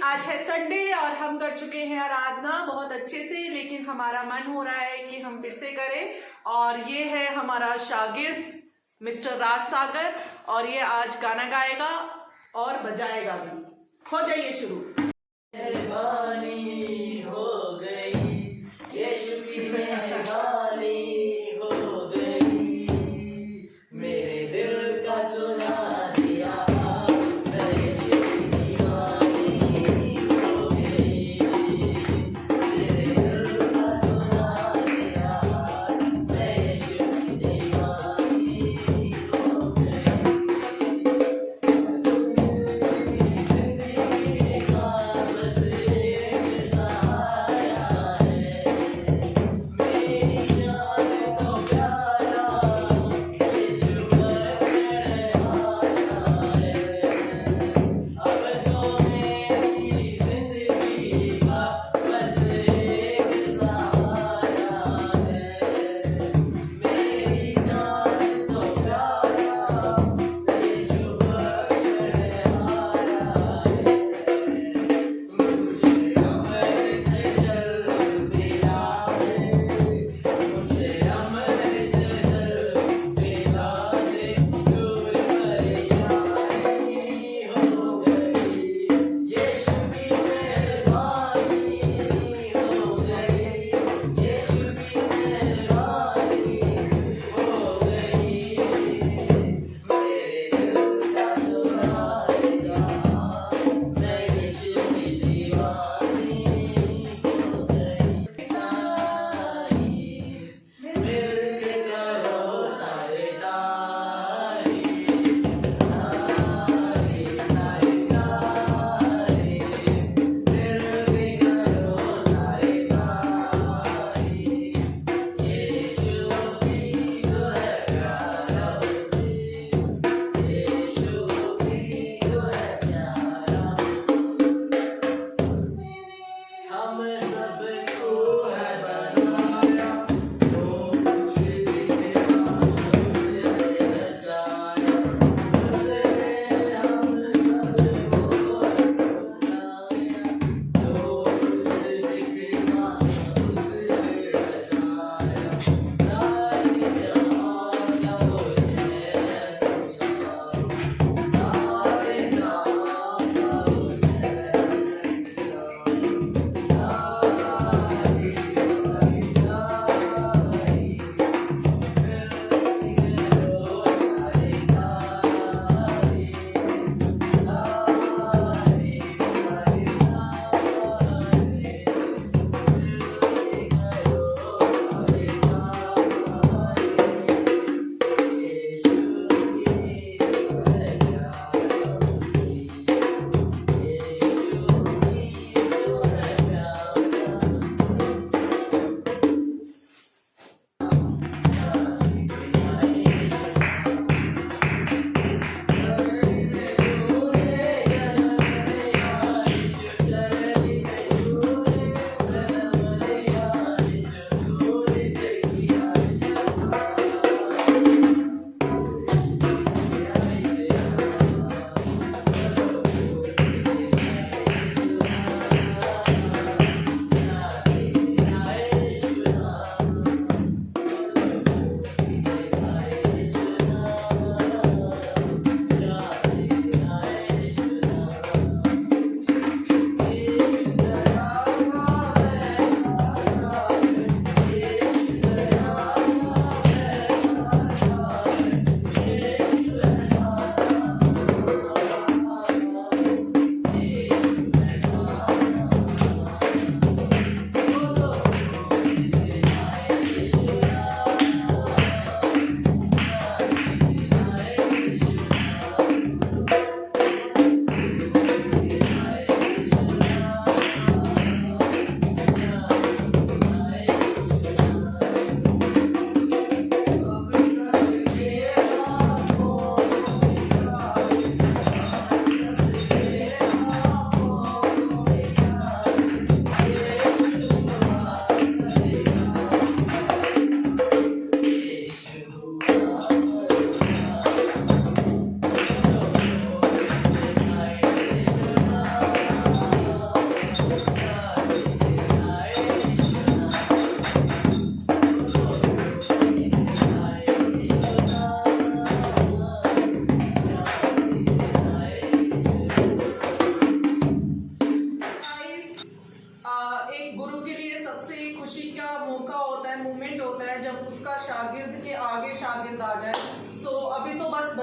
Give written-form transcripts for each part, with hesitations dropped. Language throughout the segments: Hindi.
आज है संडे और हम कर चुके हैं आराधना बहुत अच्छे से, लेकिन हमारा मन हो रहा है कि हम फिर से करें। और ये है हमारा शागिर्द मिस्टर राज सागर, और ये आज गाना गाएगा और बजाएगा भी। हो जाइए शुरू। मेहरबानी हो गई, यीशु की मेहरबानी हो गई, मेरे दिल का सुना दिया, मैं यीशु की दीवानी हो गई, मेरे दिल का सुना दिया, मैं यीशु की दीवानी हो गई, जिंदगी का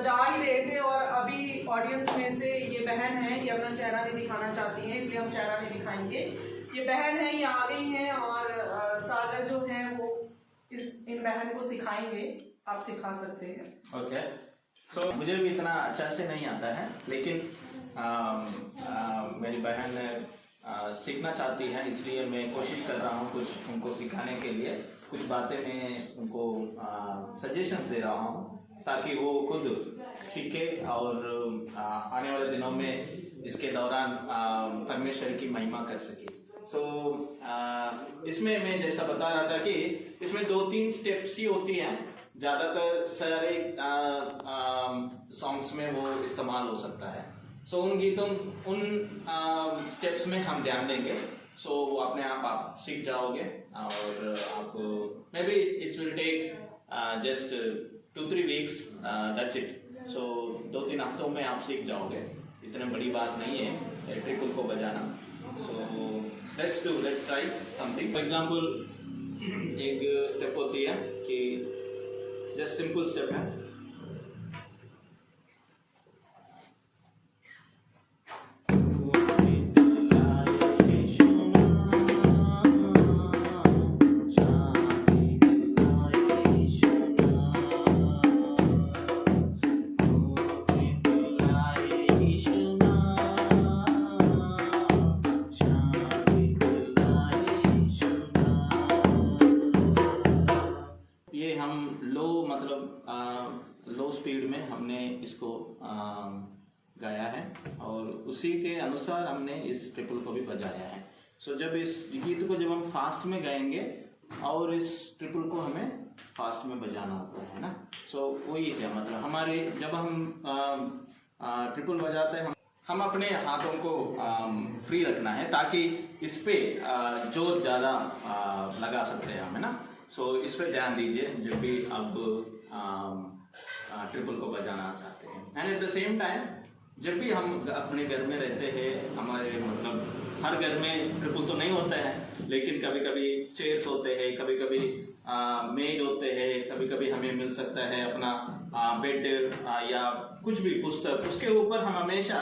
सजा ही रहे थे और अभी ऑडियंस में से ये बहन है, ये अपना चेहरा नहीं दिखाना चाहती हैं, इसलिए हम चेहरा नहीं दिखाएंगे। ये बहन है, ये आ गई हैं और सागर जो है वो इन बहन को सिखाएंगे। आप सिखा सकते हैं। ओके, सो मुझे भी इतना अच्छा से नहीं आता है, लेकिन मेरी बहन सीखना चाहती है, इसलिए मैं कोशिश कर रहा हूँ कुछ उनको सिखाने के लिए। कुछ बातें मैं उनको सजेशंस दे रहा हूँ ताकि वो खुद सीखे और आने वाले दिनों में इसके दौरान परमेश्वर की महिमा कर सके। सो इसमें मैं जैसा बता रहा था कि इसमें 2-3 स्टेप्स ही होती हैं, ज़्यादातर सारे सॉन्ग्स में वो इस्तेमाल हो सकता है। सो उन गीतों उन स्टेप्स में हम ध्यान देंगे, सो वो अपने आप सीख जाओगे और आप maybe it's will take just 2-3 weeks, that's it. So 2-3 हफ्तों में आप सीख जाओगे, इतनी बड़ी बात नहीं है ट्रिपल को बजाना। So let's try something. For example एक स्टेप होती है कि जस्ट सिंपल स्टेप है, लो स्पीड में हमने इसको गाया है और उसी के अनुसार हमने इस ट्रिपल को भी बजाया है। सो जब इस गीत को जब हम फास्ट में गाएंगे और इस ट्रिपल को हमें फास्ट में बजाना होता है ना। सो वही है, मतलब हमारे जब हम ट्रिपल बजाते हैं हम अपने हाथों को फ्री रखना है ताकि इस पे जोर ज़्यादा लगा सकते हैं हमें ना। सो इस पे ध्यान दीजिए जब भी आप ट्रिपल को बजाना चाहते हैं। And at the same time जब भी हम अपने घर में रहते हैं, हमारे मतलब हर घर में ट्रिपल तो नहीं होता है, लेकिन कभी कभी चेयर्स होते हैं, कभी कभी मेज होते हैं, कभी कभी हमें मिल सकता है अपना बेड या कुछ भी पुस्तक, उसके ऊपर हम हमेशा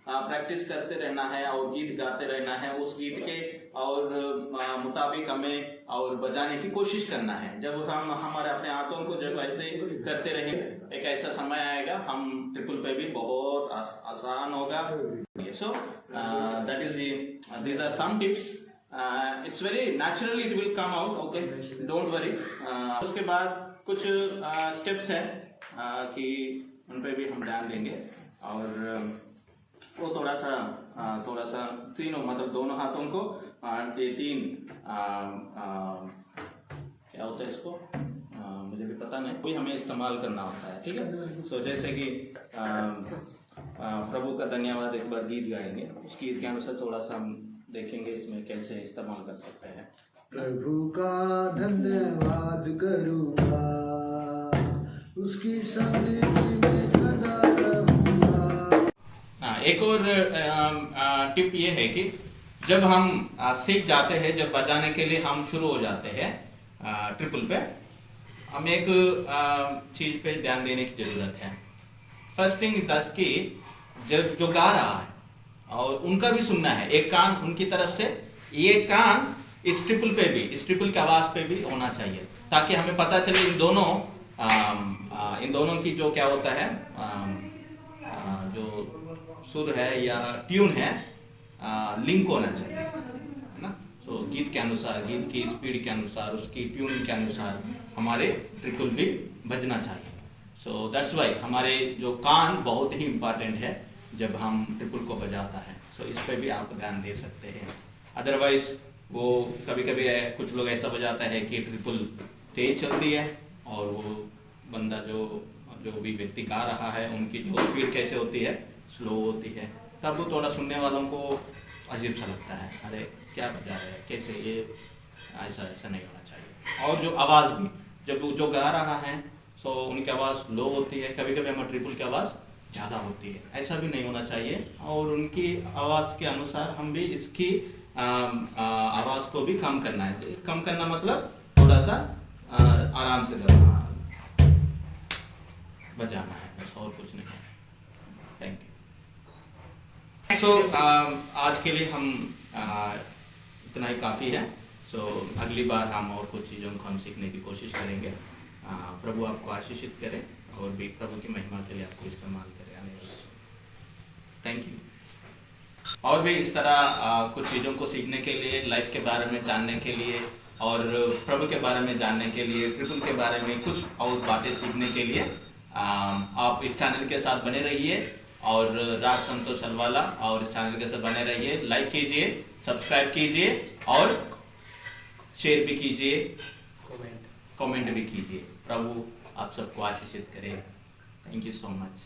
प्रैक्टिस करते रहना है और गीत गाते रहना है। उस गीत के और मुताबिक हमें और बजाने की कोशिश करना है। जब हम हमारे अपने हाथों को जब ऐसे करते रहें, एक ऐसा समय आएगा हम ट्रिपल पे भी बहुत आसान होगा। So that is these are some tips, it's very naturally it will come out, okay, don't worry. उसके बाद कुछ स्टेप्स हैं कि उन पे भी हम ध्यान देंगे और वो थोड़ा सा तीनों मतलब दोनों हाथों को ये 3 क्या होता है इसको मुझे भी पता नहीं, कोई हमें इस्तेमाल करना होता है, ठीक है। सो जैसे कि प्रभु का धन्यवाद एक बार गीत गाएंगे, उस गीत के अनुसार थोड़ा सा हम देखेंगे इसमें कैसे इस्तेमाल कर सकते हैं। प्रभु का धन्यवाद करूँगा, उसकी संगति में सदा रहूँगा। एक और टिप ये है कि जब हम सीख जाते हैं, जब बजाने के लिए हम शुरू हो जाते हैं ट्रिपल पे, हम एक चीज़ पे ध्यान देने की ज़रूरत है। फर्स्ट थिंग दैट कि जो गा रहा है और उनका भी सुनना है, एक कान उनकी तरफ से, ये कान इस ट्रिपल पे भी, इस ट्रिपल की आवाज़ पे भी होना चाहिए, ताकि हमें पता चले इन दोनों की जो क्या होता है जो सुर है या ट्यून है लिंक होना चाहिए, है ना। सो गीत के अनुसार, गीत की स्पीड के अनुसार, उसकी ट्यून के अनुसार हमारे ट्रिपल भी बजना चाहिए। सो दैट्स वाई हमारे जो कान बहुत ही इम्पॉर्टेंट है जब हम ट्रिपल को बजाता है। सो इस पर भी आप ध्यान दे सकते हैं। अदरवाइज वो कभी कभी कुछ लोग ऐसा बजाता है कि ट्रिपल तेज चलती है और वो बंदा जो भी व्यक्ति गा रहा है उनकी जो स्पीड कैसे होती है, स्लो होती है, तब वो थोड़ा सुनने वालों को अजीब सा लगता है, अरे क्या बजा रहे हैं, कैसे, ये ऐसा नहीं होना चाहिए। और जो आवाज़ भी, जब जो गा रहा है सो उनकी आवाज़ लो होती है, कभी कभी हमारे ट्रिपल की आवाज़ ज़्यादा होती है, ऐसा भी नहीं होना चाहिए। और उनकी आवाज़ के अनुसार हम भी इसकी आवाज़ को भी कम करना है। कम करना मतलब थोड़ा सा आराम से करना। बजाना है, बस और कुछ नहीं। Thank you. सो आज के लिए हम इतना ही काफ़ी है। सो अगली बार हम और कुछ चीज़ों को हम सीखने की कोशिश करेंगे। प्रभु आपको आशीषित करे और भी प्रभु की महिमा के लिए आपको इस्तेमाल करे आने वाले। Thank you. और भी इस तरह कुछ चीज़ों को सीखने के लिए, लाइफ के बारे में जानने के लिए और प्रभु के बारे में जानने के लिए, ट्रिपल के बारे में कुछ और बातें सीखने के लिए आप इस चैनल के साथ बने रहिए और राज संतोष अलवाला और इस चैनल के साथ बने रहिए। लाइक कीजिए, सब्सक्राइब कीजिए और शेयर भी कीजिए, कमेंट भी कीजिए। प्रभु आप सबको आशीषित करे। Thank you so much.